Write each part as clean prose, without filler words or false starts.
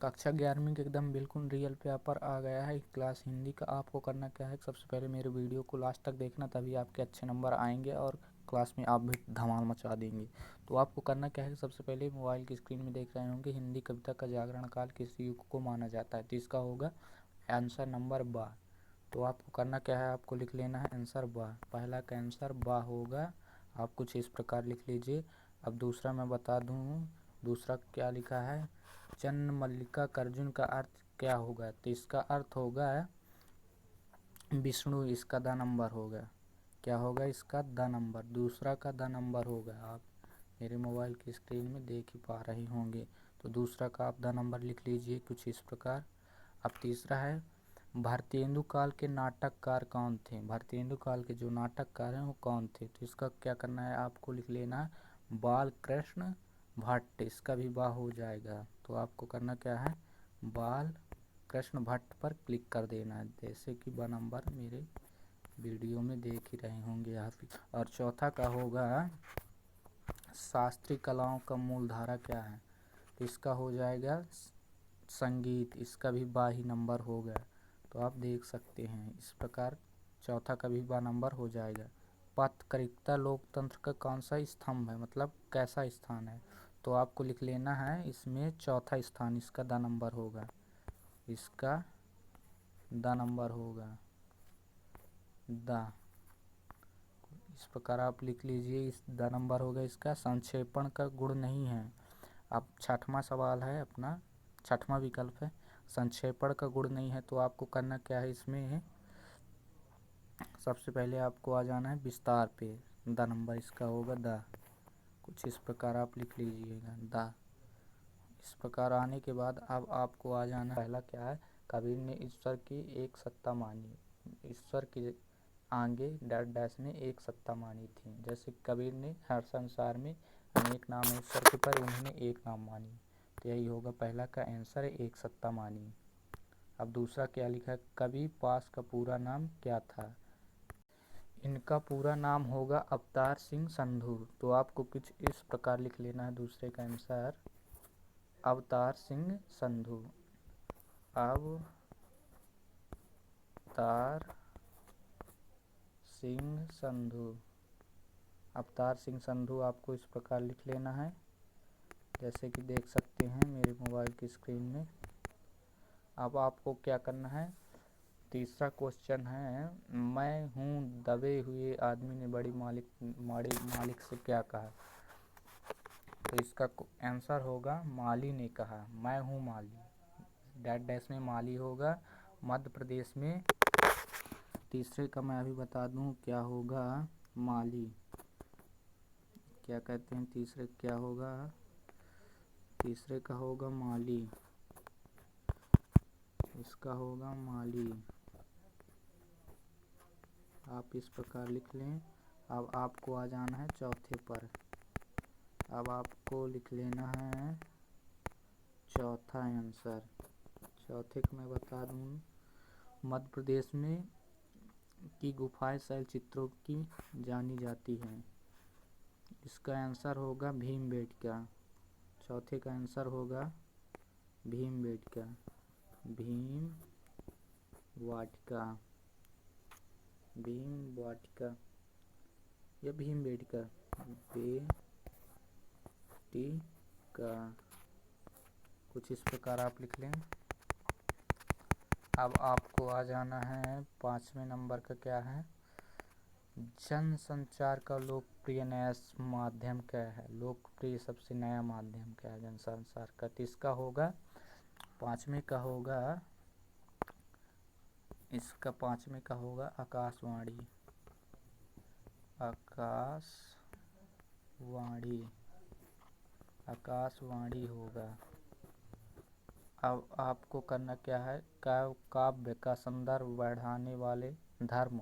कक्षा 11वीं के एकदम बिल्कुल रियल पेपर आ गया है क्लास हिंदी का। आपको करना क्या है, सबसे पहले मेरे वीडियो को लास्ट तक देखना, तभी आपके अच्छे नंबर आएंगे और क्लास में आप भी धमाल मचा देंगे। तो आपको करना क्या है, सबसे पहले मोबाइल की स्क्रीन में देख रहे होंगे हिंदी कविता का जागरण काल किस युग को माना जाता है, तो इसका होगा आंसर नंबर बा। तो आपको करना क्या है, आपको लिख लेना है आंसर बा। पहला का आंसर बा होगा, आप कुछ इस प्रकार लिख लीजिए। अब दूसरा मैं बता दूँ, दूसरा क्या लिखा है, चंद्र मल्लिका अर्जुन का अर्थ क्या होगा, तो इसका अर्थ होगा विष्णु, इसका द नंबर होगा। क्या होगा इसका द नंबर, दूसरा का द नंबर होगा। आप मेरे मोबाइल की स्क्रीन में देख ही पा रहे होंगे, तो दूसरा का आप द नंबर लिख लीजिए कुछ इस प्रकार। अब तीसरा है भारतेंदु काल के नाटककार कौन थे, भारतेंदु काल के जो नाटककार हैं वो कौन थे, तो इसका क्या करना है, आपको लिख लेना बाल कृष्ण भट्ट, इसका भी बा हो जाएगा। तो आपको करना क्या है, बाल कृष्ण भट्ट पर क्लिक कर देना है, जैसे कि बा नंबर मेरे वीडियो में देख ही रहे होंगे आप। और चौथा का होगा शास्त्रीय कलाओं का मूल धारा क्या है, तो इसका हो जाएगा संगीत, इसका भी बा ही नंबर होगा। तो आप देख सकते हैं इस प्रकार चौथा का भी बा नंबर हो जाएगा। पत्रकारिता लोकतंत्र का कौन सा स्तंभ है, मतलब कैसा स्थान है, तो आपको लिख लेना है इसमें चौथा स्थान, इसका द नंबर होगा, इसका द नंबर होगा द, इस प्रकार आप लिख लीजिए, इस द नंबर होगा इसका। संक्षेपण का गुण नहीं है, अब छठवां सवाल है अपना, छठवां विकल्प है संक्षेपण का गुण नहीं है, तो आपको करना क्या है, इसमें सबसे पहले आपको आ जाना है विस्तार पे, द नंबर इसका होगा द, कुछ इस प्रकार आप लिख लीजिएगा द। इस प्रकार आने के बाद अब आपको आ जाना, पहला क्या है, कबीर ने ईश्वर की एक सत्ता मानी, ईश्वर के आगे डैश डैश ने एक सत्ता मानी थी, जैसे कबीर ने हर संसार में अनेक नाम है ईश्वर के, पर उन्होंने एक नाम मानी, तो यही होगा पहला का आंसर है एक सत्ता मानी। अब दूसरा क्या लिखा है, कबीर पास का पूरा नाम क्या था, इनका पूरा नाम होगा अवतार सिंह संधू, तो आपको कुछ इस प्रकार लिख लेना है दूसरे का आंसर अवतार सिंह संधू, अवतार सिंह संधू, अवतार सिंह संधू आपको इस प्रकार लिख लेना है, जैसे कि देख सकते हैं मेरे मोबाइल की स्क्रीन में। अब आपको क्या करना है, तीसरा क्वेश्चन है, मैं हूँ दबे हुए आदमी ने बड़ी मालिक से क्या कहा, तो इसका आंसर होगा माली ने कहा, मैं हूँ माली, डैश डैश में माली होगा, मध्य प्रदेश में। तीसरे का मैं अभी बता दूँ क्या होगा, माली, क्या कहते हैं तीसरे क्या होगा, तीसरे का होगा माली, इसका होगा माली, आप इस प्रकार लिख लें। अब आपको आ जाना है चौथे पर, अब आपको लिख लेना है चौथा आंसर। चौथे को मैं बता दूँ, मध्य प्रदेश में की गुफाएं शैल चित्रों की जानी जाती हैं, इसका आंसर होगा भीमबेटका, चौथे का आंसर होगा भीमबेटका, भीम वाटिका, भीम वाटिका या भीमबेटका, बेटिका, कुछ इस प्रकार आप लिख लें। अब आपको आ जाना है पाँचवें नंबर का, क्या है, जन संचार का लोकप्रिय नया माध्यम क्या है, लोकप्रिय सबसे नया माध्यम क्या है जन संचार का, तो इसका होगा पाँचवें का होगा, इसका पाँचवें का होगा आकाशवाणी, आकाशवाणी, आकाशवाणी होगा। अब आपको करना क्या है, काव्य का संदर्भ बढ़ाने वाले धर्म,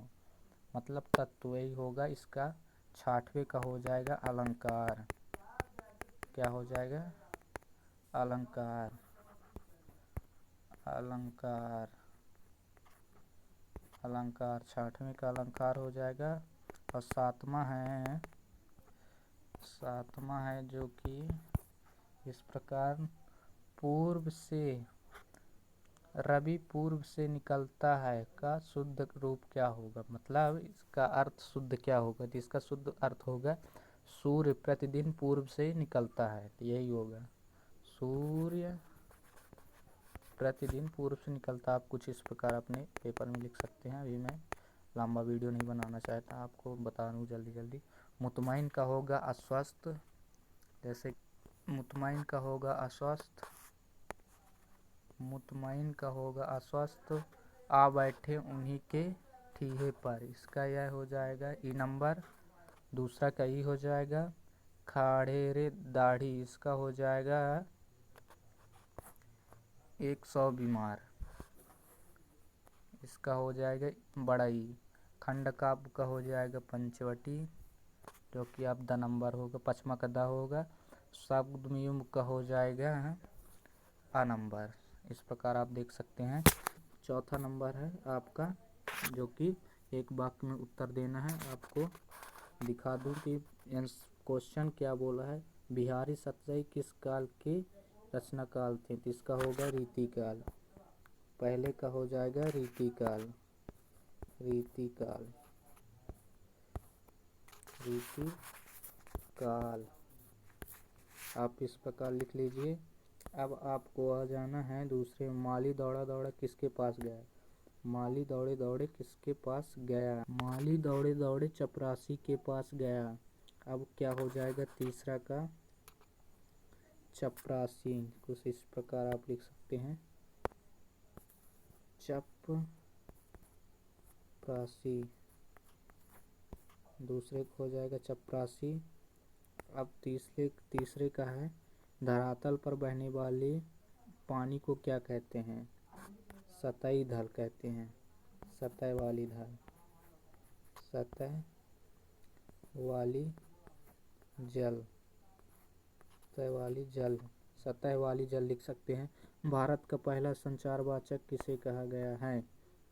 मतलब तत्व यही होगा, इसका छठवें का हो जाएगा अलंकार, क्या हो जाएगा, अलंकार, अलंकार, अलंकार, छठवें का अलंकार हो जाएगा। और सातवां है जो कि इस प्रकार पूर्व से रवि पूर्व से निकलता है का शुद्ध रूप क्या होगा, मतलब इसका अर्थ शुद्ध क्या होगा। तो इसका शुद्ध अर्थ होगा सूर्य प्रतिदिन पूर्व से निकलता है, तो यही होगा सूर्य प्रतिदिन पूर्व से निकलता। आप कुछ इस प्रकार अपने पेपर में लिख सकते हैं। अभी मैं लंबा वीडियो नहीं बनाना चाहता, आपको बता दूँ जल्दी जल्दी। मुतमईन का होगा अस्वस्थ, जैसे मुतमईन का होगा अस्वस्थ, मुतमईन का होगा अस्वस्थ, आ बैठे उन्हीं के ठीहे पर, इसका यह हो जाएगा ई नंबर। दूसरा का ई हो जाएगा खाड़े रे दाढ़ी, इसका हो जाएगा 100 बीमार, इसका हो जाएगा बड़ा ई। खंड काव्य का हो जाएगा पंचवटी, जो कि आप द नंबर होगा, पचमा का दा होगा। शब्द व्युम का हो जाएगा आ नंबर। इस प्रकार आप देख सकते हैं। चौथा नंबर है आपका, जो कि एक वाक्य में उत्तर देना है। आपको दिखा दूं कि क्वेश्चन क्या बोला है। बिहारी सतसई किस काल के रचनाकाल थे, तो इसका होगा रीतिकाल। पहले का हो जाएगा रीतिकाल, रीतिकाल, रीतिकाल। आप इस प्रकार लिख लीजिए। अब आपको आ जाना है दूसरे। माली दौड़ा दौड़ा किसके पास गया, माली दौड़े दौड़े किसके पास गया, माली दौड़े दौड़े चपरासी के पास गया। अब क्या हो जाएगा तीसरा का चपरासी। कुछ इस प्रकार आप लिख सकते हैं चपरासी, दूसरे को हो जाएगा चपरासी। अब तीसरे का है धरातल पर बहने वाले पानी को क्या कहते हैं, सतही धल कहते हैं, सतह वाली धल, सतह वाली जल, सतह वाली जल, सतह वाली जल लिख सकते हैं। भारत का पहला संचारवाचक किसे कहा गया है,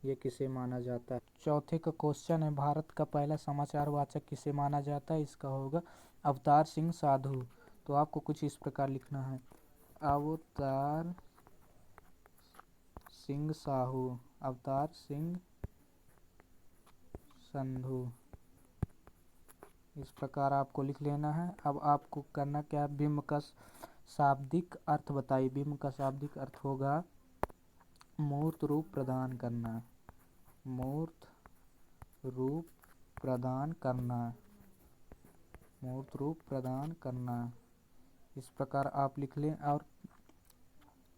ये किसे माना जाता है। चौथे का क्वेश्चन है भारत का पहला समाचार वाचक किसे माना जाता है, इसका होगा अवतार सिंह साधु। तो आपको कुछ इस प्रकार लिखना है अवतार सिंह साहू, अवतार सिंह संधू, इस प्रकार आपको लिख लेना है। अब आपको करना क्या है, बिंब का शाब्दिक अर्थ बताइए। बिंब का शाब्दिक अर्थ होगा मूर्त रूप प्रदान करना, मूर्त रूप प्रदान करना, मूर्त रूप प्रदान करना। इस प्रकार आप लिख लें। और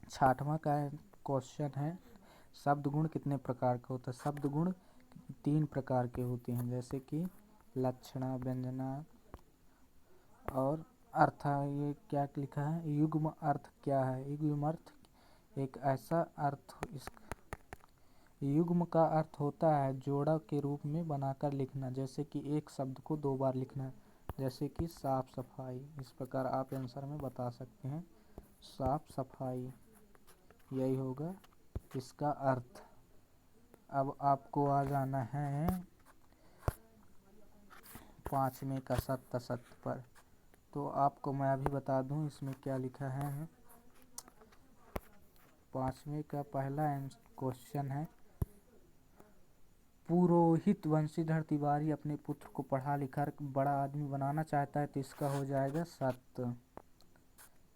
छठवां का क्वेश्चन है शब्द गुण कितने प्रकार का होता है। शब्द गुण 3 प्रकार के होते हैं, जैसे कि लक्षणा, व्यंजना और अर्थ। ये क्या लिखा है, युग्म अर्थ क्या है। युग्म अर्थ एक ऐसा अर्थ, इस युग्म का अर्थ होता है जोड़ा के रूप में बनाकर लिखना, जैसे कि एक शब्द को 2 बार लिखना, जैसे कि साफ सफाई। इस प्रकार आप आंसर में बता सकते हैं साफ सफाई, यही होगा इसका अर्थ। अब आपको आ जाना है 5वें का सत्य सत्य पर। तो आपको मैं अभी बता दूं इसमें क्या लिखा है। 5वें का पहला क्वेश्चन है पुरोहित वंशीधर तिवारी अपने पुत्र को पढ़ा लिखा बड़ा आदमी बनाना चाहता है, तो इसका हो जाएगा सत्य,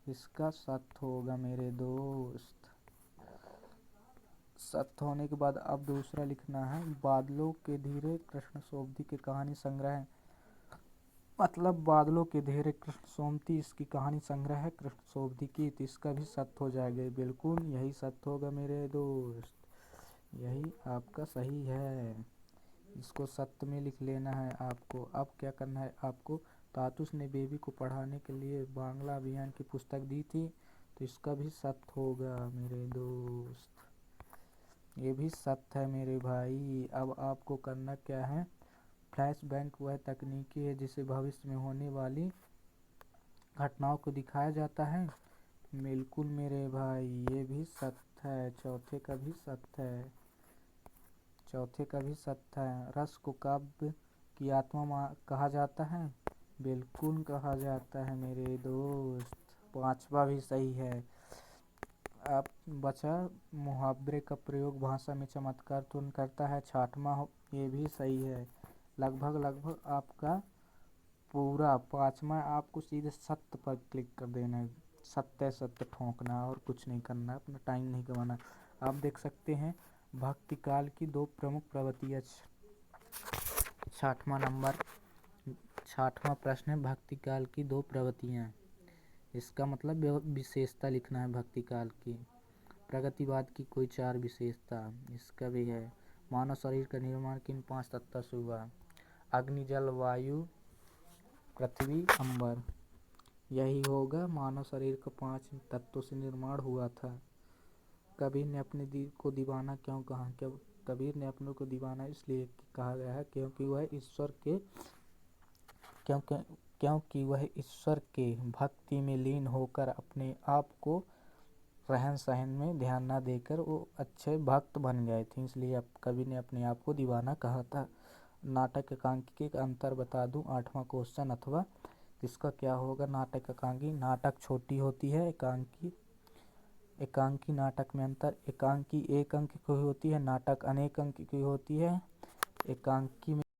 इसका सत्य होगा मेरे दोस्त। सत्य होने के बाद अब दूसरा लिखना है बादलों के धीरे कृष्ण सोमती की कहानी संग्रह है, मतलब बादलों के धीरे कृष्ण सोमती इसकी कहानी संग्रह है कृष्ण सोमती की, तो इसका भी सत्य हो जाएगा। बिल्कुल यही सत्य होगा मेरे दोस्त, यही आपका सही है। इसको सत्य में लिख लेना है आपको। अब क्या करना है आपको, तातुस ने बेबी को पढ़ाने के लिए बांग्ला अभियान की पुस्तक दी थी, तो इसका भी सत्य होगा मेरे दोस्त, ये भी सत्य है मेरे भाई। अब आपको करना क्या है, फ्लैश बैंक वह तकनीकी है जिसे भविष्य में होने वाली घटनाओं को दिखाया जाता है। बिल्कुल मेरे भाई ये भी सत्य है, चौथे का भी सत्य है, चौथे का भी सत्य है। रस को काव्य की आत्मा कहा जाता है, बिल्कुल कहा जाता है मेरे दोस्त, 5वां भी सही है। आप बचा मुहावरे का प्रयोग भाषा में चमत्कार तुरंत करता है। छठवां ये भी सही है। लगभग आपका पूरा। पाँचवा आपको सीधे सत्य पर क्लिक कर देना है, सत्य ठोंकना और कुछ नहीं करना, अपना टाइम नहीं गंवाना। आप देख सकते हैं भक्ति काल की दो प्रमुख प्रवृत्तियाँ। छठवां प्रश्न है भक्ति काल की दो प्रवृत्तियाँ। इसका मतलब विशेषता लिखना है भक्ति काल की। प्रगतिवाद की कोई चार विशेषता। इसका भी है। मानव शरीर का निर्माण किन 5 तत्वों से हुआ। अग्नि, जल, वायु, पृथ्वी, अंबर। यही होगा, मानव शरीर का 5 तत्वों से निर्माण हुआ था। कबीर ने अपने को दीवाना क्यों कहा। कबीर ने अपने को दीवाना इसलिए कहा गया है क्योंकि वह ईश्वर के भक्ति में लीन होकर अपने आप को रहन सहन में ध्यान न देकर वो अच्छे भक्त बन गए थे, इसलिए कबीर ने अपने आप को दीवाना कहा था। नाटक एकांकी का अंतर बता दूं, 8वां क्वेश्चन। अथवा इसका क्या होगा। नाटक एकांकी, नाटक छोटी होती है। एकांकी नाटक में अंतर। एकांकी एक अंक की होती है, नाटक अनेक अंक की होती है। एकांकी में